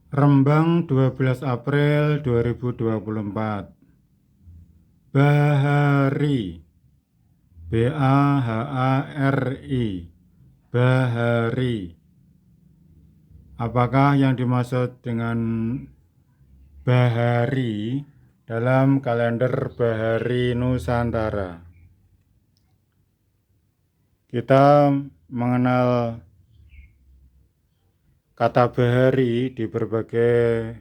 Rembang 12 April 2024. Bahari. Bahari. Bahari. Apakah yang dimaksud dengan bahari dalam kalender Bahari Nusantara? Kita mengenal kata bahari di berbagai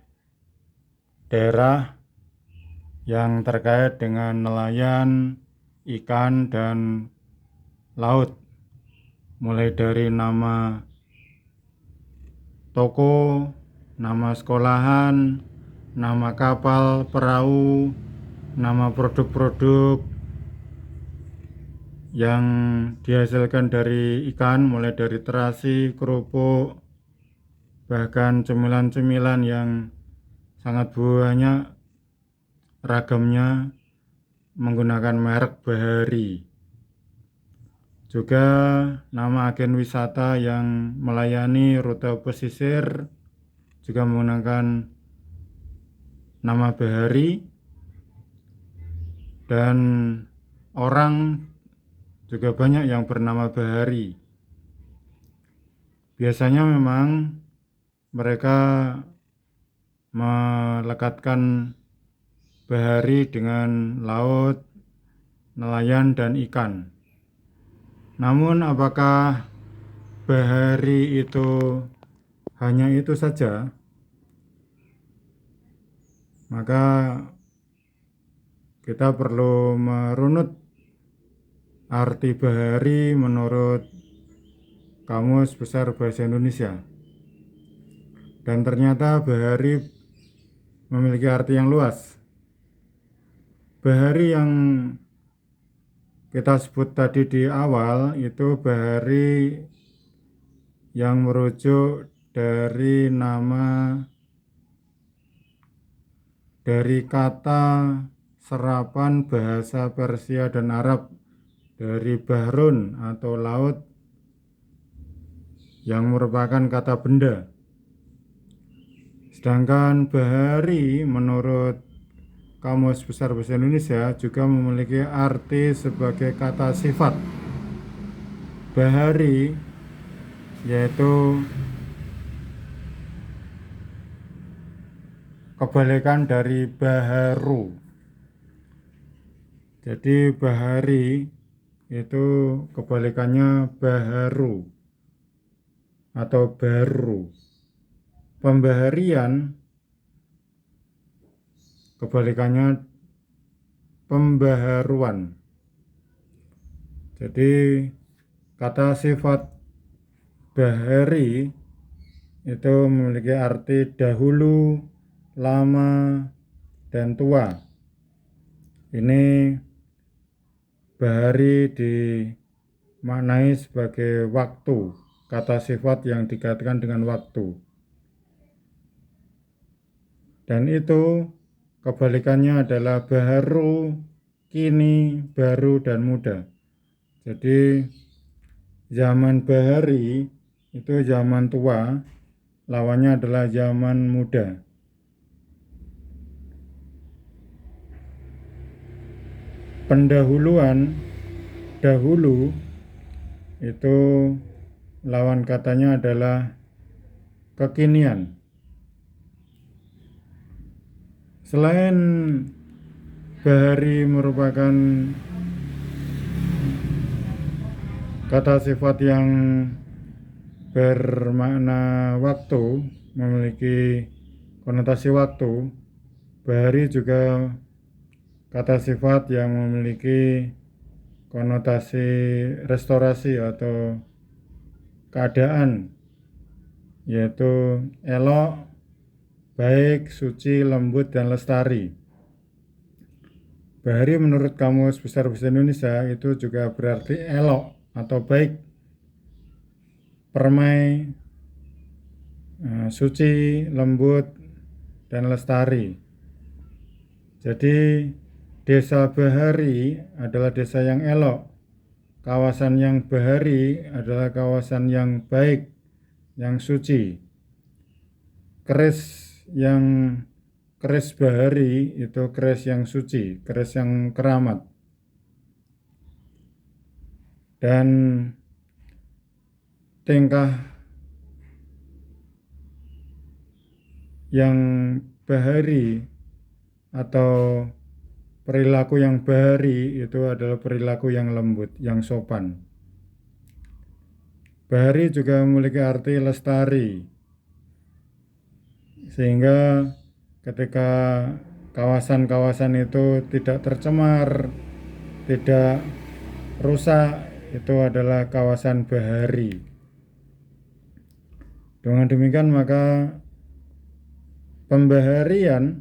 daerah yang terkait dengan nelayan, ikan, dan laut. Mulai dari nama toko, nama sekolahan, nama kapal, perahu, nama produk-produk yang dihasilkan dari ikan, mulai dari terasi, kerupuk, bahkan cemilan-cemilan yang sangat banyak ragamnya menggunakan merek Bahari. Juga nama agen wisata yang melayani rute pesisir juga menggunakan nama Bahari, dan orang juga banyak yang bernama Bahari. Biasanya memang mereka melekatkan bahari dengan laut, nelayan, dan ikan. Namun apakah bahari itu hanya itu saja? Maka kita perlu merunut arti bahari menurut Kamus Besar Bahasa Indonesia. Dan ternyata bahari memiliki arti yang luas. Bahari yang kita sebut tadi di awal itu bahari yang merujuk dari kata serapan bahasa Persia dan Arab dari bahrun atau laut, yang merupakan kata benda. Sedangkan bahari menurut Kamus Besar Bahasa Indonesia juga memiliki arti sebagai kata sifat. Bahari yaitu kebalikan dari baharu. Jadi bahari itu kebalikannya baharu atau baru. Pembaharian kebalikannya pembaharuan. Jadi kata sifat bahari itu memiliki arti dahulu, lama, dan tua. Ini bahari dimaknai sebagai waktu, kata sifat yang dikaitkan dengan waktu. Dan itu kebalikannya adalah baharu, kini, baru, dan muda. Jadi zaman bahari itu zaman tua, lawannya adalah zaman muda. Pendahuluan, dahulu, itu lawan katanya adalah kekinian. Selain bahari merupakan kata sifat yang bermakna waktu, memiliki konotasi waktu, bahari juga kata sifat yang memiliki konotasi restorasi atau keadaan, yaitu elok, baik, suci, lembut, dan lestari. Bahari menurut Kamus Besar Bahasa Indonesia itu juga berarti elok atau baik, permai, suci, lembut, dan lestari. Jadi desa Bahari adalah desa yang elok, kawasan yang bahari adalah kawasan yang baik, yang suci. keris yang keris bahari itu keris yang suci, keris yang keramat. Dan tingkah yang bahari atau perilaku yang bahari itu adalah perilaku yang lembut, yang sopan. Bahari juga memiliki arti lestari, sehingga ketika kawasan-kawasan itu tidak tercemar, tidak rusak, itu adalah kawasan bahari. Dengan demikian maka pembaharian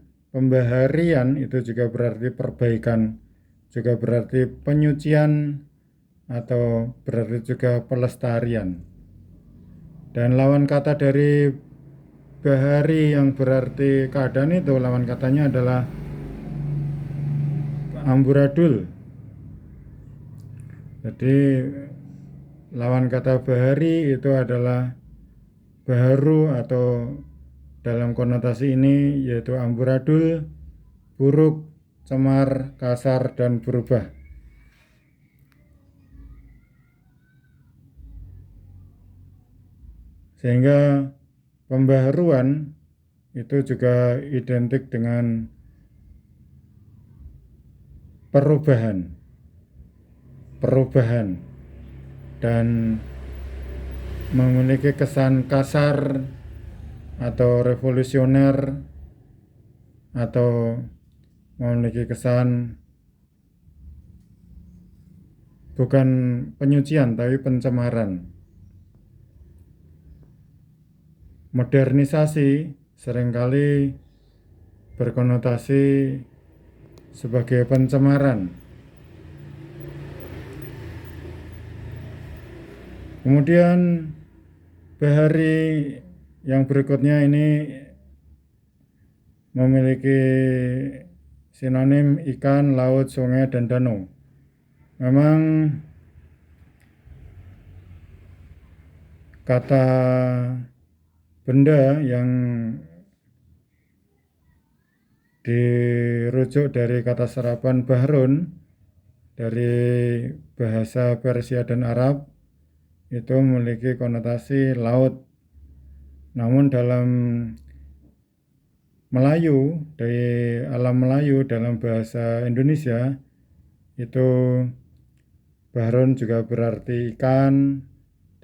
itu juga berarti perbaikan, juga berarti penyucian, atau berarti juga pelestarian. Dan lawan kata dari bahari yang berarti keadaan itu, lawan katanya adalah amburadul. Jadi lawan kata bahari itu adalah baharu, atau dalam konotasi ini yaitu amburadul, buruk, cemar, kasar, dan berubah. Sehingga pembaharuan itu juga identik dengan perubahan dan memiliki kesan kasar atau revolusioner, atau memiliki kesan bukan penyucian tapi pencemaran. Modernisasi seringkali berkonotasi sebagai pencemaran. Kemudian bahari yang berikutnya ini memiliki sinonim ikan, laut, sungai, dan danau. Memang kata benda yang dirujuk dari kata serapan bahrun dari bahasa Persia dan Arab itu memiliki konotasi laut. Namun dalam Melayu, dari alam Melayu, dalam bahasa Indonesia itu bahrun juga berarti ikan,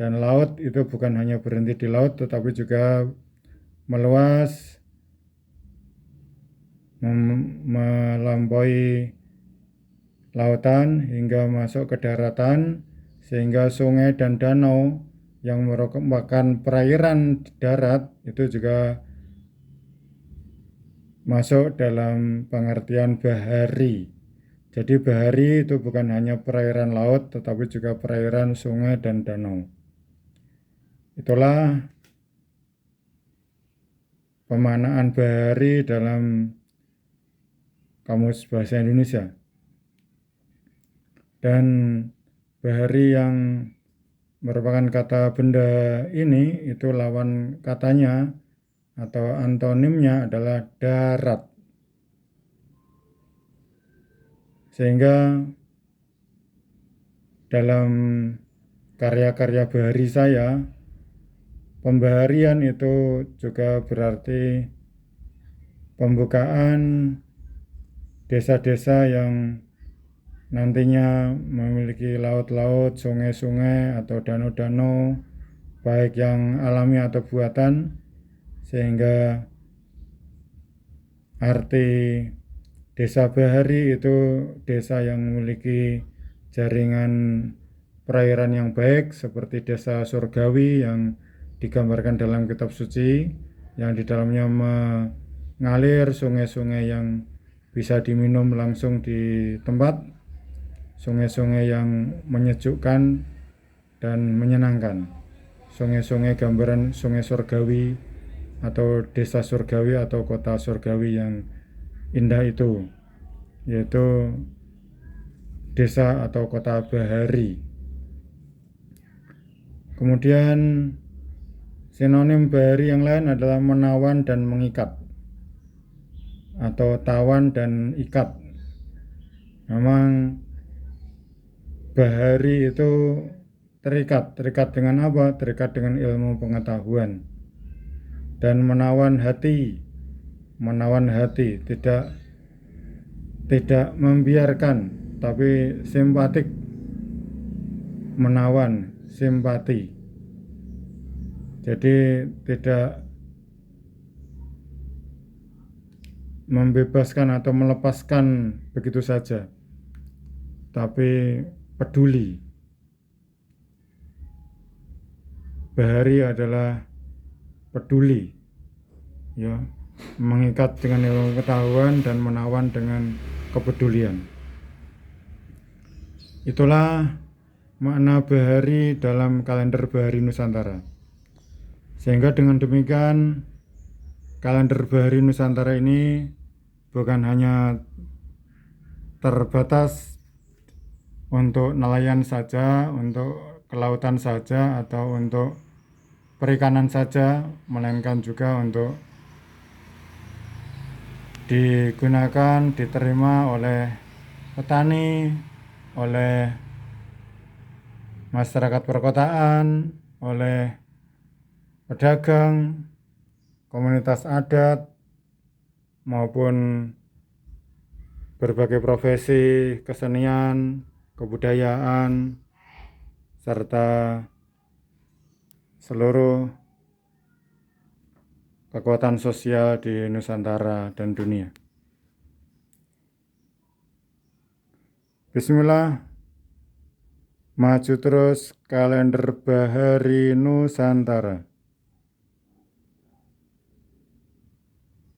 dan laut itu bukan hanya berhenti di laut tetapi juga meluas, melampaui lautan hingga masuk ke daratan, sehingga sungai dan danau yang merupakan perairan darat itu juga masuk dalam pengertian bahari. Jadi bahari itu bukan hanya perairan laut tetapi juga perairan sungai dan danau. Itulah pemaknaan bahari dalam Kamus Bahasa Indonesia. Dan bahari yang merupakan kata benda ini itu lawan katanya atau antonimnya adalah darat. Sehingga dalam karya-karya bahari saya, pembaharian itu juga berarti pembukaan desa-desa yang nantinya memiliki laut-laut, sungai-sungai, atau danau-danau, baik yang alami atau buatan, sehingga arti desa bahari itu desa yang memiliki jaringan perairan yang baik, seperti desa surgawi yang digambarkan dalam kitab suci, yang di dalamnya mengalir sungai-sungai yang bisa diminum langsung di tempat, sungai-sungai yang menyejukkan dan menyenangkan, sungai-sungai gambaran sungai surgawi atau desa surgawi atau kota surgawi yang indah itu, yaitu desa atau kota bahari. Kemudian Sinonim bahari yang lain adalah menawan dan mengikat, atau tawan dan ikat. Memang bahari itu terikat dengan apa? Terikat dengan ilmu pengetahuan. Dan menawan hati, tidak membiarkan, tapi simpatik, menawan simpati. Jadi tidak membebaskan atau melepaskan begitu saja, tapi peduli. Bahari adalah peduli, ya, mengikat dengan ilmu pengetahuan dan menawan dengan kepedulian. Itulah makna bahari dalam kalender Bahari Nusantara. Sehingga dengan demikian kalender Bahari Nusantara ini bukan hanya terbatas untuk nelayan saja, untuk kelautan saja, atau untuk perikanan saja, melainkan juga untuk digunakan, diterima oleh petani, oleh masyarakat perkotaan, oleh pedagang, komunitas adat, maupun berbagai profesi kesenian, kebudayaan, serta seluruh kekuatan sosial di Nusantara dan dunia. Bismillah, maju terus kalender Bahari Nusantara.